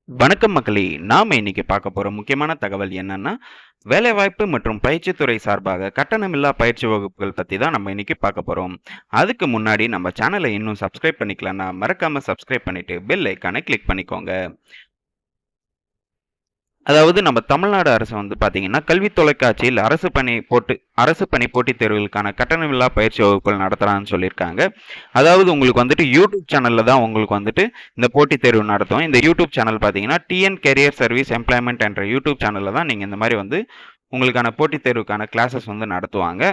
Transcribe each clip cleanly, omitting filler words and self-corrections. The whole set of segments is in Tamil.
வணக்கம் மக்களே! நாம இன்னைக்கு பார்க்க போற முக்கியமான தகவல் என்னன்னா, வேலைவாய்ப்பு மற்றும் பயிற்சித்துறை சார்பாக கட்டணமில்லா பயிற்சி வகுப்புகள் பத்தி தான் நம்ம இன்னைக்கு பார்க்க போறோம். அதுக்கு முன்னாடி நம்ம சேனலை இன்னும் சப்ஸ்கிரைப் பண்ணிக்கலன்னா, மறக்காம சப்ஸ்கிரைப் பண்ணிட்டு பெல் ஐகானை கிளிக் பண்ணிக்கோங்க. அதாவது நம்ம தமிழ்நாடு அரசு வந்து பார்த்தீங்கன்னா, கல்வி தொலைக்காட்சியில் அரசு பணி போட்டித் தேர்வுகளுக்கான கட்டணமில்லா பயிற்சி வகுப்புகள் நடத்துறான்னு சொல்லியிருக்காங்க. அதாவது உங்களுக்கு வந்துட்டு யூடியூப் சேனல்ல தான் உங்களுக்கு வந்துட்டு இந்த போட்டித் தேர்வு நடத்தும். இந்த யூடியூப் சேனல் பார்த்தீங்கன்னா, டிஎன் கெரியர் சர்வீஸ் எம்ப்ளாய்மென்ட் என்ற யூடியூப் சேனல்ல தான் நீங்க இந்த மாரி வந்து உங்களுக்கான போட்டித் தேர்வுக்கான கிளாஸஸ் வந்து நடத்துவாங்க.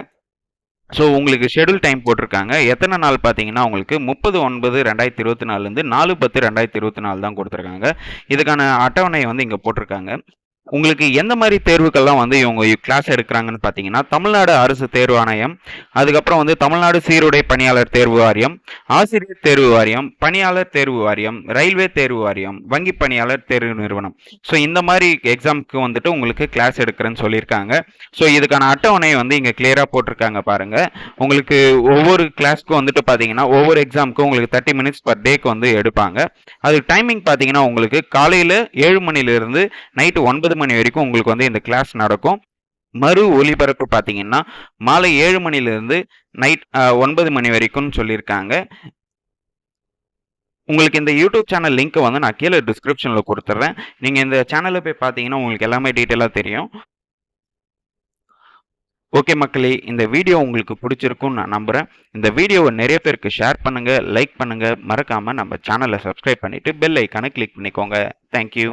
ஸோ உங்களுக்கு ஷெட்யூல் டைம் போட்டிருக்காங்க. எத்தனை நாள் பார்த்தீங்கன்னா, உங்களுக்கு 30/9/2024லேருந்து 4/10/2024 தான் கொடுத்துருக்காங்க. இதுக்கான அட்டவணை வந்து இங்க போட்டிருக்காங்க. உங்களுக்கு எந்த மாரி தேர்வுக்கெல்லாம் வந்து இவங்க கிளாஸ் எடுக்குறாங்கன்னு பார்த்தீங்கன்னா, தமிழ்நாடு அரசு தேர்வு ஆணையம், அதுக்கப்புறம் வந்து தமிழ்நாடு சீருடை பணியாளர் தேர்வு வாரியம், ஆசிரியர் தேர்வு வாரியம், பணியாளர் தேர்வு வாரியம், ரயில்வே தேர்வு வாரியம், வங்கி பணியாளர் தேர்வு நிறுவனம். ஸோ இந்த மாரி எக்ஸாம்க்கு வந்துட்டு உங்களுக்கு கிளாஸ் எடுக்கிறேன்னு சொல்லியிருக்காங்க. ஸோ இதுக்கான அட்டவணை வந்து இங்க கிளியரா போட்டிருக்காங்க பாருங்க. உங்களுக்கு ஒவ்வொரு கிளாஸ்க்கும் வந்துட்டு பார்த்தீங்கன்னா, ஒவ்வொரு எக்ஸாம்க்கும் உங்களுக்கு 30 மினிட்ஸ் பர் டேக்கு வந்து எடுப்பாங்க. அது டைமிங் பார்த்தீங்கன்னா, உங்களுக்கு காலையில 7 மணிலிருந்து நைட்டு 9 மணி வரைக்கும் உங்களுக்கு வந்து இந்த கிளாஸ் நடக்கும். மறு ஒலிபரப்பு பார்த்தீங்கன்னா, மாலை 7 மணிலிருந்து நைட் 9 மணி வரைக்கும்னு சொல்லியிருக்காங்க. உங்களுக்கு இந்த யூடியூப் சேனல் லிங்க் வந்து நான் கீழே டிஸ்கிரிப்ஷன்ல குடுத்துடுறேன். நீங்க இந்த சேனல்ல போய் பார்த்தீங்கன்னா, உங்களுக்கு எல்லாமே டீட்டெயிலா தெரியும். ஓகே மக்களே, இந்த வீடியோ உங்களுக்கு பிடிச்சிருக்கும்னு நான் நம்புறேன். இந்த வீடியோவை நிறைய பேருக்கு ஷேர் பண்ணுங்க, லைக் பண்ணுங்க. மறக்காம நம்ம சேனலை சப்ஸ்கிரைப் பண்ணிட்டு பெல் ஐகானை கிளிக் பண்ணிக்கோங்க. Thank you.